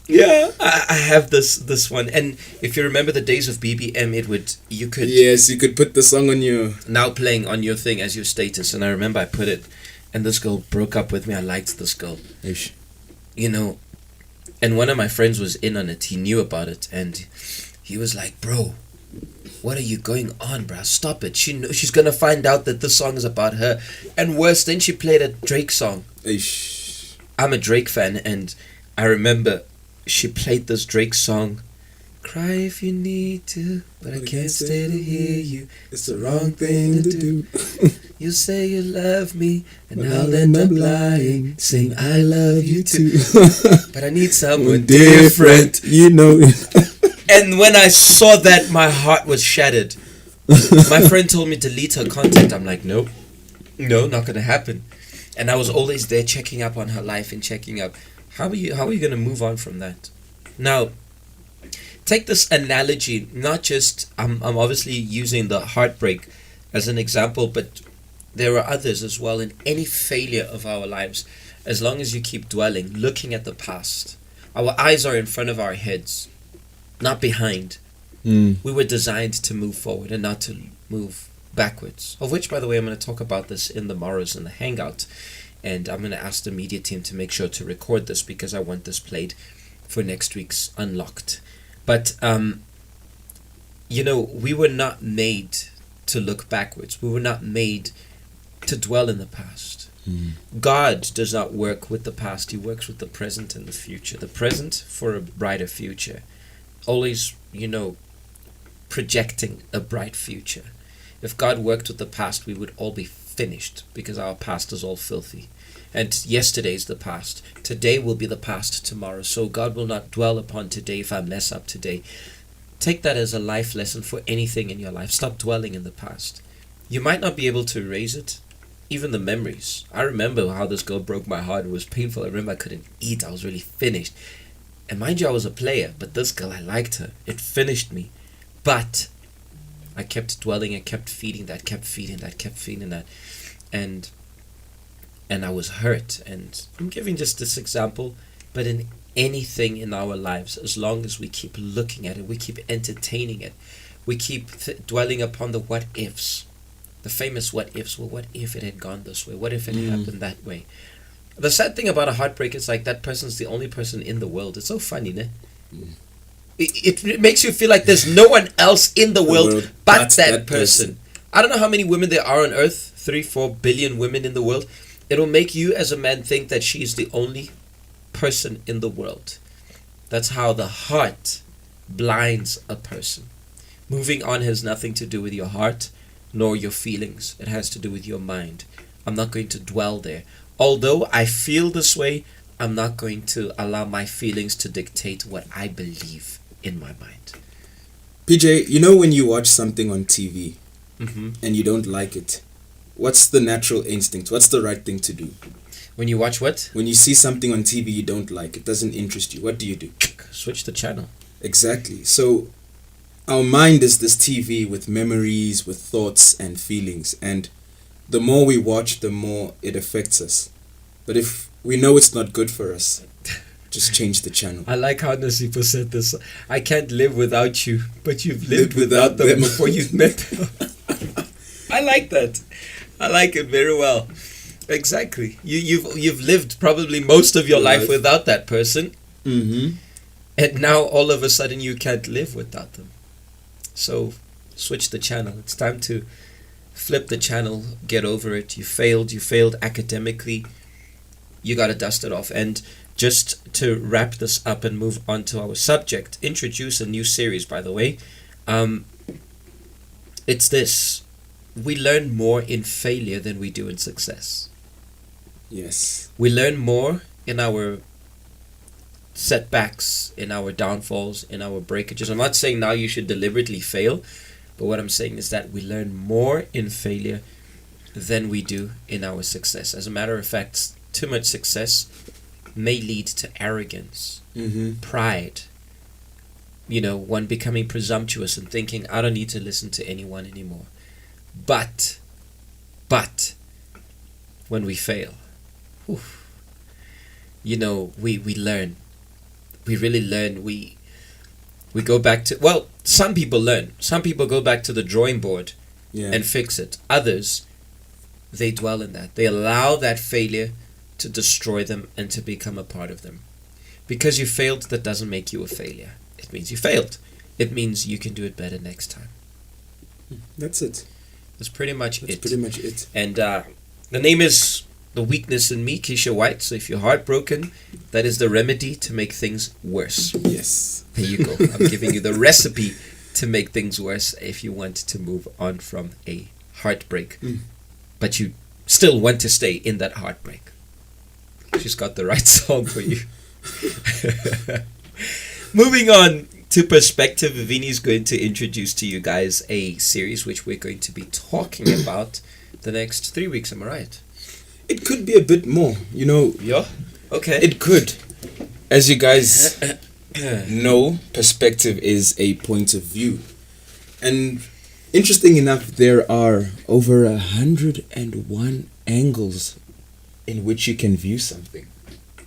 Yeah, I have this one, and if you remember the days of BBM, you could put the song on your now playing on your thing as your status, and I remember I put it, and this girl broke up with me. I liked this girl, you know, and one of my friends was in on it. He knew about it, and he was like, "Bro, what are you going on, bro? Stop it. She's gonna find out that this song is about her." And worse, then she played a Drake song. I'm a Drake fan, and I remember she played this Drake song. Cry if you need to, but I can't stay to hear you. It's the wrong thing to do. You say you love me, and I'll end up lying, saying I love you too. But I need someone different. You know. And when I saw that, my heart was shattered. My friend told me delete her contact. I'm like, nope, no, not gonna happen. And I was always there checking up on her life and checking up. How are you gonna move on from that? Now, take this analogy. Not just I'm obviously using the heartbreak as an example, but there are others as well. In any failure of our lives, as long as you keep dwelling, looking at the past, Our eyes are in front of our heads, not behind. We were designed to move forward and not to move backwards. Of which, by the way, I'm going to talk about this in the morrows in the Hangout. And I'm going to ask the media team to make sure to record this because I want this played for next week's Unlocked. But, we were not made to look backwards. We were not made to dwell in the past. God does not work with the past. He works with the present and the future. The present for a brighter future. Always, projecting a bright future. If God worked with the past, we would all be finished because our past is all filthy. And yesterday's the past. Today will be the past tomorrow. So God will not dwell upon today if I mess up today. Take that as a life lesson for anything in your life. Stop dwelling in the past. You might not be able to erase it. Even the memories. I remember how this girl broke my heart. It was painful. I remember I couldn't eat. I was really finished. And mind you, I was a player. But this girl, I liked her. It finished me. But I kept dwelling. I kept feeding that. Kept feeding that. And I was hurt. And I'm giving just this example. But in anything in our lives, as long as we keep looking at it, we keep entertaining it, we keep dwelling upon the what ifs. The famous what ifs. Well, what if it had gone this way? What if it happened that way? The sad thing about a heartbreak is like that person's the only person in the world. It's so funny, ne? It makes you feel like there's no one else in the world but that person. I don't know how many women there are on earth. 3-4 billion women in the world. It'll make you as a man think that she is the only person in the world. That's how the heart blinds a person. Moving on has nothing to do with your heart nor your feelings. It has to do with your mind. I'm not going to dwell there. Although I feel this way, I'm not going to allow my feelings to dictate what I believe in my mind. PJ, when you watch something on TV and you don't like it, what's the natural instinct? What's the right thing to do? When you watch what? When you see something on TV you don't like, it doesn't interest you, what do you do? Switch the channel. Exactly. So our mind is this TV with memories, with thoughts and feelings, and the more we watch, the more it affects us. But if we know it's not good for us, just change the channel. I like how Nasipo said this. I can't live without you, but you've lived without them before you've met them. I like that. I like it very well. Exactly. You've lived probably most of your life without that person. And now all of a sudden you can't live without them. So switch the channel. It's time to flip the channel, get over it. You failed academically. You got to dust it off. And just to wrap this up and move on to our subject, introduce a new series, by the way. It's this. We learn more in failure than we do in success. Yes. We learn more in our setbacks, in our downfalls, in our breakages. I'm not saying now you should deliberately fail, but what I'm saying is that we learn more in failure than we do in our success. As a matter of fact, too much success may lead to arrogance, pride, one becoming presumptuous and thinking, I don't need to listen to anyone anymore. But when we fail, we learn. We really learn. We go back to, some people learn. Some people go back to the drawing board and fix it. Others, they dwell in that. They allow that failure to destroy them and to become a part of them. Because you failed, that doesn't make you a failure. It means you failed. It means you can do it better next time. That's it. That's pretty much it. That's pretty much it. And the name is The Weakness in Me, Keisha White. So if you're heartbroken, that is the remedy to make things worse. Yes. There you go. I'm giving you the recipe to make things worse if you want to move on from a heartbreak. But you still want to stay in that heartbreak. She's got the right song for you. Moving on to perspective, Vini's going to introduce to you guys a series which we're going to be talking about the next 3 weeks. Am I right? It could be a bit more, Yeah? Okay. It could. As you guys know, perspective is a point of view. And interesting enough, there are over 101 angles in which you can view something.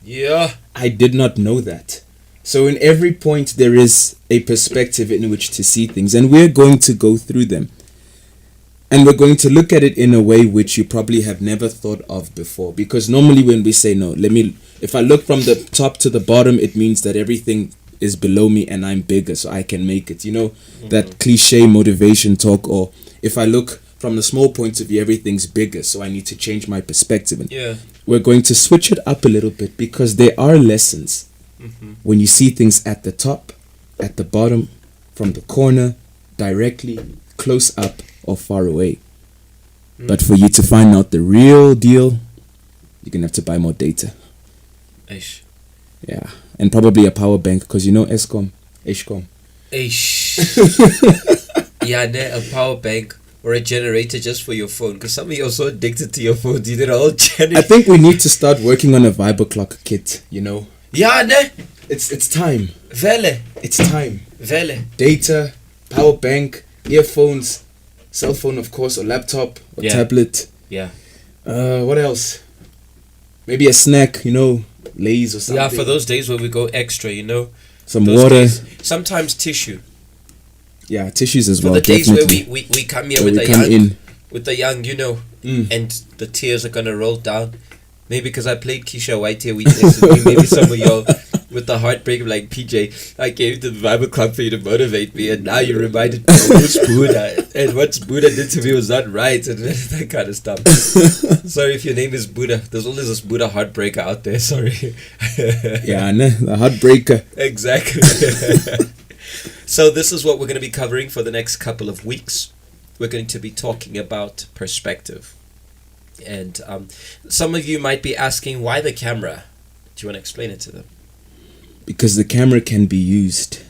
Yeah. I did not know that. So in every point there is a perspective in which to see things, and we're going to go through them. And we're going to look at it in a way which you probably have never thought of before. Because normally when we say, no, if I look from the top to the bottom, it means that everything is below me and I'm bigger, so I can make it. You know, that cliche motivation talk. Or if I look from the small point of view, everything's bigger, so I need to change my perspective. And we're going to switch it up a little bit, because there are lessons when you see things at the top, at the bottom, from the corner, directly, close up, or far away. But for you to find out the real deal, you're gonna have to buy more data. Eish. Yeah, and probably a power bank, because you know Eskom. Eish. Yeah, a power bank or a generator just for your phone, because some of you are so addicted to your phone, you need a whole generator. I think we need to start working on a Viber clock kit, you know. Yeah, ne? It's time. Vele. It's time. Vele. Data, power bank, earphones, cell phone, of course, or laptop, or tablet. Yeah. What else? Maybe a snack, you know, Lay's or something. Yeah, for those days where we go extra, you know. Some water. Days, sometimes tissue. Yeah, tissues as For well. the days definitely. where we come here with the young, you know, Mm. and the tears are gonna roll down. Maybe because I played Keisha White here, we texted me. Maybe some of y'all with the heartbreak of like, PJ, I gave the Bible club for you to motivate me, and now you reminded me of who's Buddha, and what Buddha did to me was not right, and that kind of stuff. Sorry if your name is Buddha. There's always this Buddha heartbreaker out there. Sorry. Yeah, the heartbreaker. Exactly. So this is what we're going to be covering for the next couple of weeks. We're going to be talking about perspective. And some of you might be asking, why the camera? Do you want to explain it to them? Because the camera can be used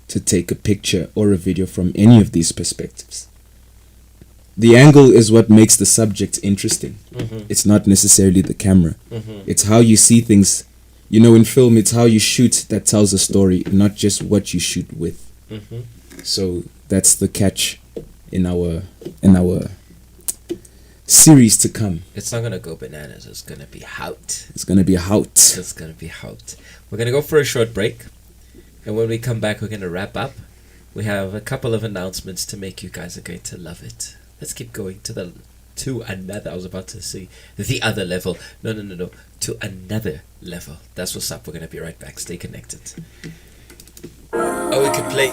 to take a picture or a video from any of these perspectives. The angle is what makes the subject interesting. Mm-hmm. It's not necessarily the camera. Mm-hmm. It's how you see things. You know, in film, it's how you shoot that tells a story, not just what you shoot with. Mm-hmm. So that's the catch in our series to come. It's not going to go bananas. It's going to be out. It's going to be out. It's going to be out. We're going to go for a short break. And when we come back, we're going to wrap up. We have a couple of announcements to make. You guys are going to love it. Let's keep going to another. I was about to say the other level. No. To another level. That's what's up. We're going to be right back. Stay connected. Oh, we could play.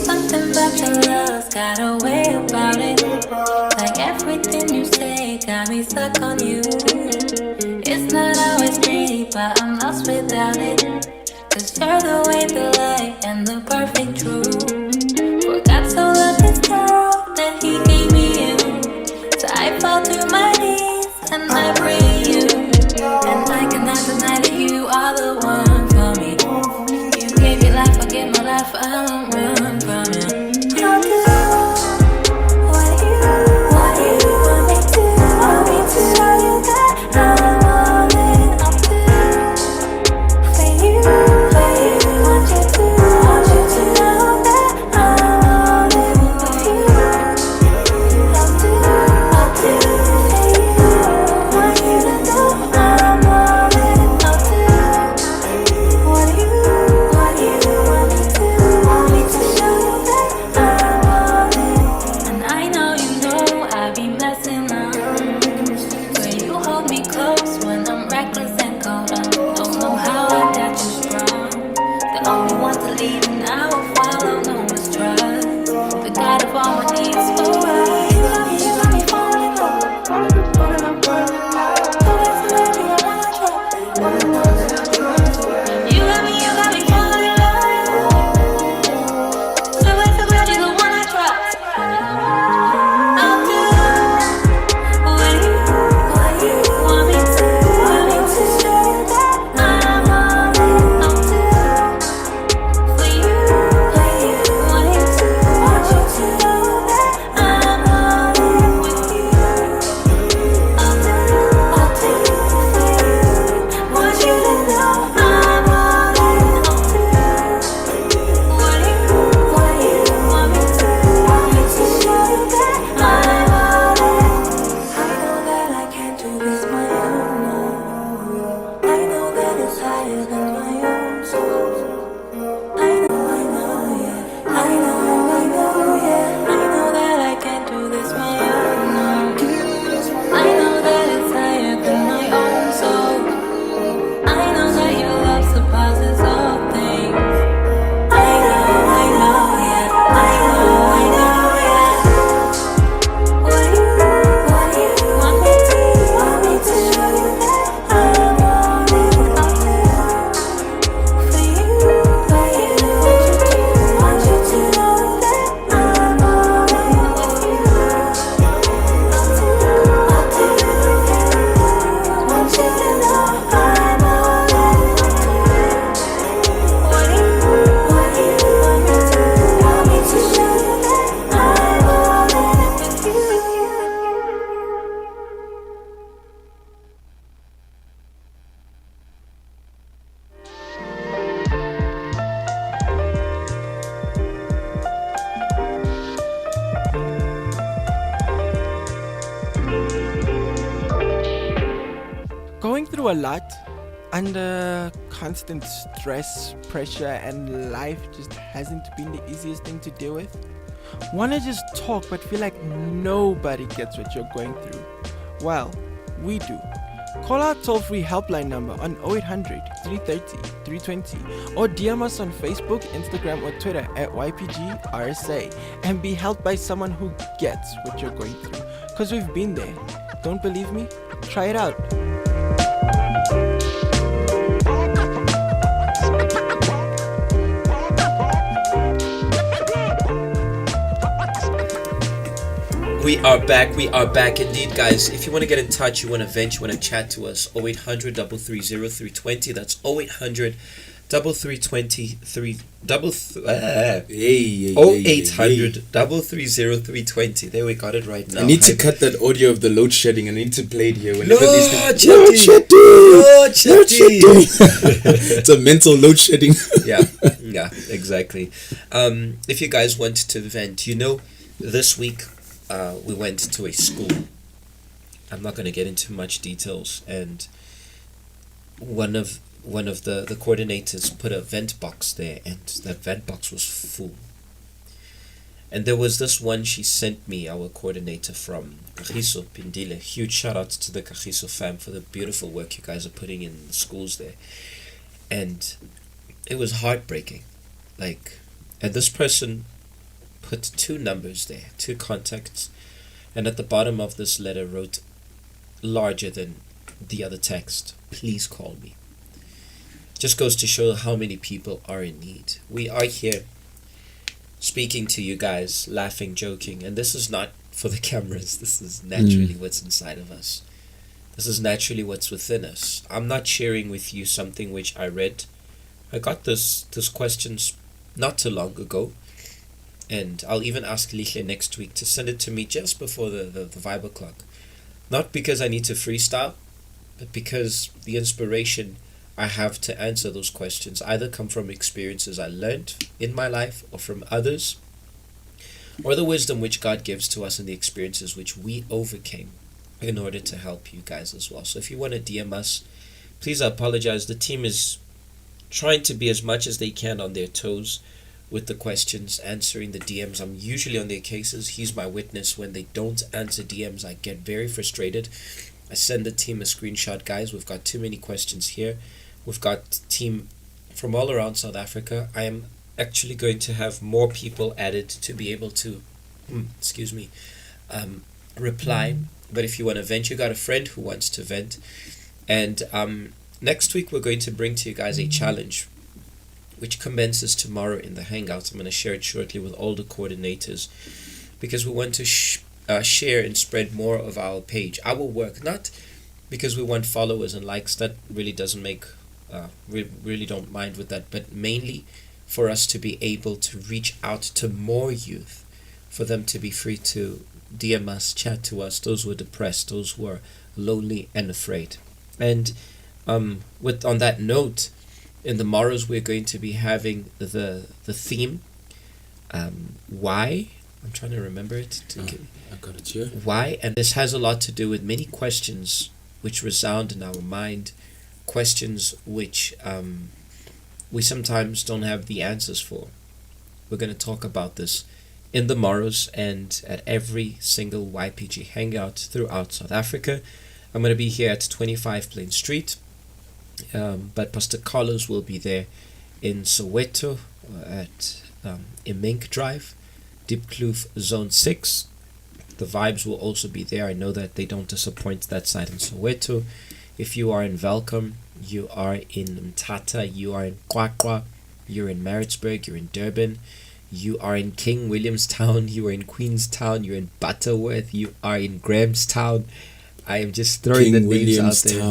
Something about your love's got a way about it. Like everything you say got me stuck on you. It's not always pretty, but I'm lost without it. Cause you're the way, the light, and the perfect truth. Forgot to love this girl that he gave me you. So I fall to my knees and I pray you. And I cannot deny that you are the one for me. You gave your life, I gave my life, I don't run from you. I'll do what you want me to. Want me to show you that I'm all in. I'll do for you. Want you to know that I'm all in for you. I'll do for you. through a lot, under constant stress, pressure, and life just hasn't been the easiest thing to deal with. Wanna just talk but feel like nobody gets what you're going through? Well, we do. Call our toll-free helpline number on 0800 330 320 or DM us on Facebook, Instagram, or Twitter at YPG RSA and be helped by someone who gets what you're going through. Cause we've been there. Don't believe me? Try it out. We are back indeed, guys. If you want to get in touch, you want to vent, you want to chat to us, 0800 330 320. That's 0800 330 0800 330 320. There, we got it right now. I need to cut that audio of the load shedding. I need to play it here whenever Load these shedding. Load shedding. It's a mental load shedding. yeah, exactly. If you guys want to vent, this week we went to a school. I'm not going to get into much details, and one of the coordinators put a vent box there, and that vent box was full. And there was this one she sent me, our coordinator from Kagiso Pindile. Huge shout out to the Kagiso fam for the beautiful work you guys are putting in the schools there. And it was heartbreaking. And this person put 2 numbers there, 2 contacts, and at the bottom of this letter wrote, larger than the other text, please call me. Just goes to show how many people are in need. We are here speaking to you guys, laughing, joking, and this is not for the cameras. This is naturally what's inside of us. This is naturally what's within us. I'm not sharing with you something which I read. I got this questions not too long ago, and I'll even ask Lihle next week to send it to me just before the Viber clock. Not because I need to freestyle, but because the inspiration I have to answer those questions either come from experiences I learned in my life or from others, or the wisdom which God gives to us and the experiences which we overcame in order to help you guys as well. So if you want to DM us, please, I apologize. The team is trying to be as much as they can on their toes with the questions, answering the DMs. I'm usually on their cases. He's my witness. When they don't answer DMs, I get very frustrated. I send the team a screenshot. Guys, we've got too many questions here. We've got team from all around South Africa. I am actually going to have more people added to be able to reply. But if you want to vent, you got a friend who wants to vent. And next week we're going to bring to you guys a challenge which commences tomorrow in the Hangouts. I'm going to share it shortly with all the coordinators, because we want to share and spread more of our page, our work, not because we want followers and likes. That really doesn't make, we really don't mind with that, but mainly for us to be able to reach out to more youth, for them to be free to DM us, chat to us, those who are depressed, those who are lonely and afraid. And on that note, in the morrows we're going to be having the theme, why? I'm trying to remember it. I got it here. Why? And this has a lot to do with many questions which resound in our mind, questions which we sometimes don't have the answers for. We're going to talk about this in the morrows and at every single YPG hangout throughout South Africa. I'm going to be here at 25 Plain Street. But Pastor Carlos will be there in Soweto at Imink Drive, Diepkloof Zone 6. The vibes will also be there. I know that they don't disappoint that side in Soweto. If you are in Welkom, you are in Mthatha, you are in Qwaqwa, you're in Maritzburg, you're in Durban, you are in King Williamstown, you are in Queenstown, you're in Butterworth, you are in Grahamstown. I am just throwing the names out there.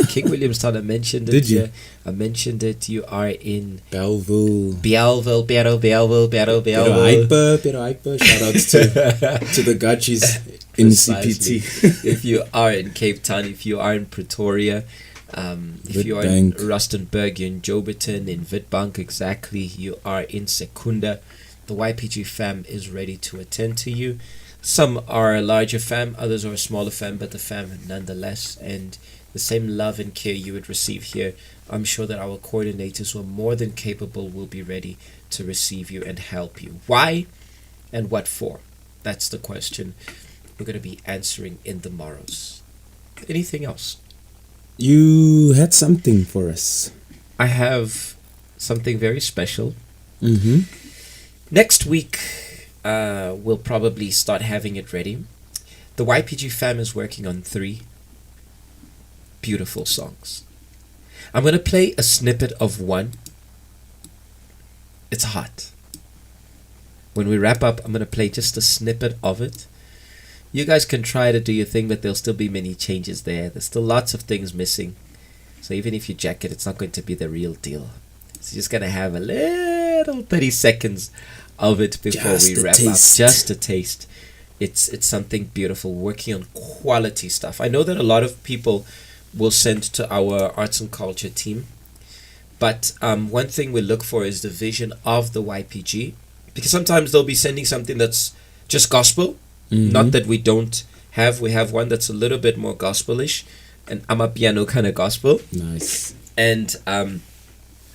King Williamstown, I mentioned it. Did you? Yeah, I mentioned it. You are in Belleville. Belleville. Pero Hyper. Shout out to the Gachis in CPT. If you are in Cape Town, if you are in Pretoria, if you are in Rustenburg, you're in Joburton, in Witbank, exactly. You are in Secunda. The YPG fam is ready to attend to you. Some are a larger fam, others are a smaller fam, but the fam nonetheless. And the same love and care you would receive here, I'm sure that our coordinators who are more than capable will be ready to receive you and help you. Why and what for? That's the question we're going to be answering in the morrows. Anything else? You had something for us. I have something very special. Mm-hmm. Next week, we'll probably start having it ready. The YPG fam is working on 3 beautiful songs. I'm going to play a snippet of one. It's hot. When we wrap up, I'm going to play just a snippet of it. You guys can try to do your thing, but there'll still be many changes there. There's still lots of things missing. So even if you jack it, it's not going to be the real deal. So you're just going to have a little 30 seconds of it before Just we a wrap taste. up. Just a taste. It's something beautiful, working on quality stuff. I know that a lot of people will send to our arts and culture team. But one thing we look for is the vision of the YPG. Because sometimes they'll be sending something that's just gospel. Mm-hmm. Not that we don't have. We have one that's a little bit more gospelish. An amapiano kind of gospel. Nice. And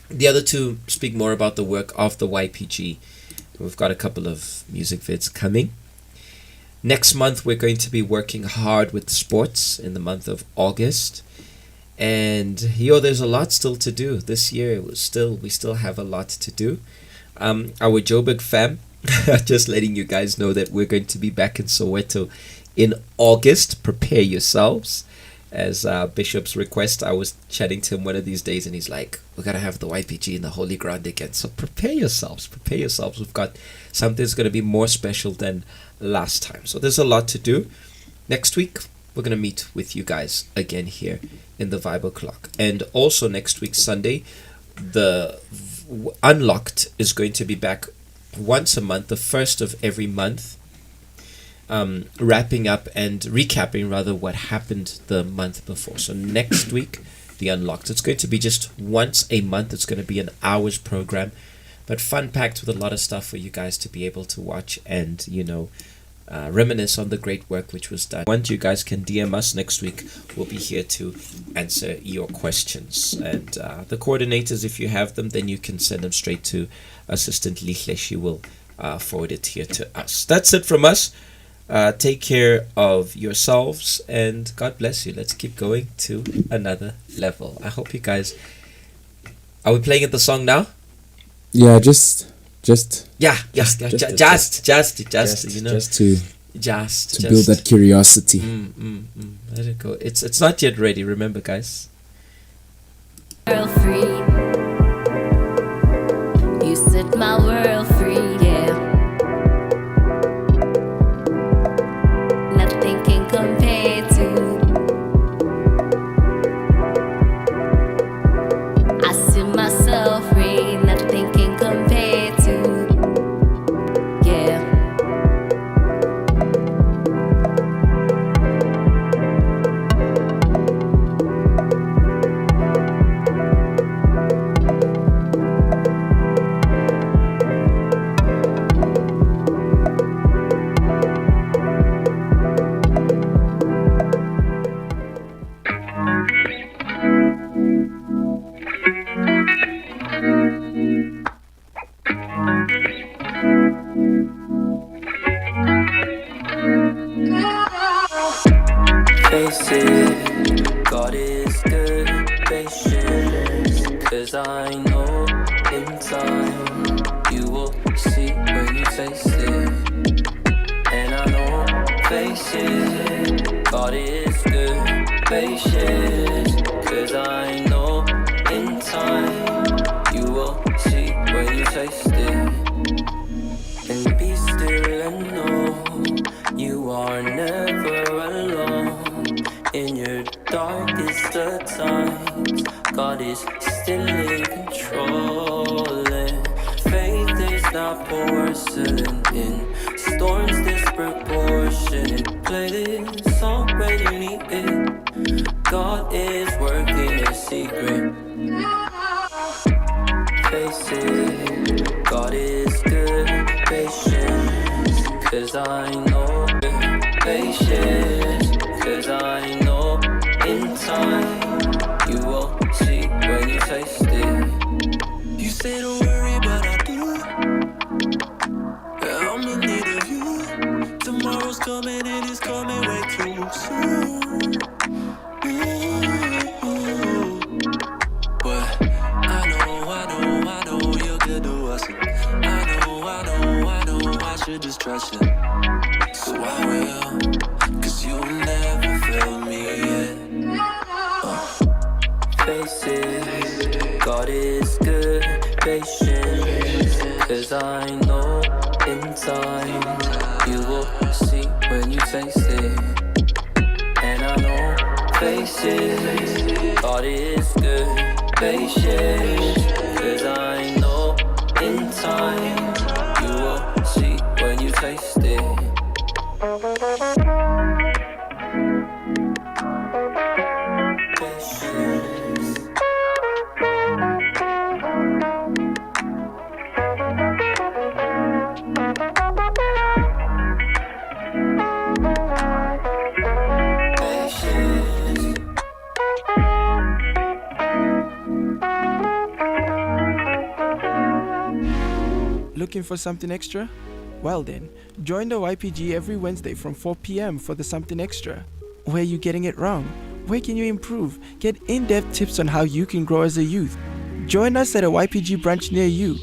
the other 2 speak more about the work of the YPG. We've got a couple of music vids coming. Next month, we're going to be working hard with sports in the month of August. And there's a lot still to do. This year, we still have a lot to do. Our Joburg fam, just letting you guys know that we're going to be back in Soweto in August. Prepare yourselves. As Bishop's request, I was chatting to him one of these days and he's like, we're going to have the YPG in the Holy Ground again. So prepare yourselves. We've got something that's going to be more special than last time. So there's a lot to do. Next week, we're going to meet with you guys again here in the Vibe O'Clock. And also next week, Sunday, the Unlocked is going to be back once a month, the first of every month. Wrapping up and recapping rather what happened the month before. So next week, the Unlocked. It's going to be just once a month. It's going to be an hour's program, but fun packed with a lot of stuff for you guys to be able to watch and, reminisce on the great work which was done. Once you guys can DM us next week, we'll be here to answer your questions. And the coordinators, if you have them, then you can send them straight to Assistant Lihle. She will forward it here to us. That's it from us. Take care of yourselves and God bless you. Let's keep going to another level. I hope you guys... Are we playing the song now? Yeah, just Just to build that curiosity. Let it go. It's not yet ready, remember guys. World free. You set my world free, yeah. Nothing can compare to. I see myself free. Nothing can compare to. Yeah. Face it, God is good, patience. Cause I know in time you will see when you taste it. And I know, face it, God is good, patience. Cause I know in time you will see when you taste it. And be still and know you are never alone. In your darkest of times, God is still in control. And faith is not porcelain in storms disproportionate. Play this song when you need it. God is working in secret. Face it, God is good, patience. Cause I know patience, 'cause I know in time you will see when you taste it. You say don't worry, but I do. I'm in need of you. Tomorrow's coming and it's coming way too soon. Ooh. But I know you're good to us. I know I should just trust you. So I will, 'cause you'll never fail me yet. Faces, God is good, patience, 'cause I know in time you will see when you taste it. And I know faces, God is good, patience, 'cause I know in time you will see when you taste it. Patience. Looking for something extra? Well then, join the YPG every Wednesday from 4 p.m. for the Something Extra. Where are you getting it wrong? Where can you improve? Get in-depth tips on how you can grow as a youth. Join us at a YPG branch near you.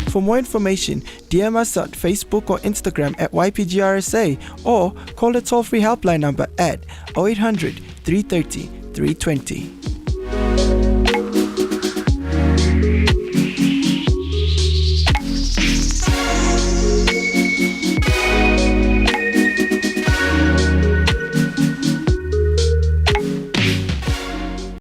For more information, DM us at Facebook or Instagram at YPGRSA or call the toll-free helpline number at 0800 330 320.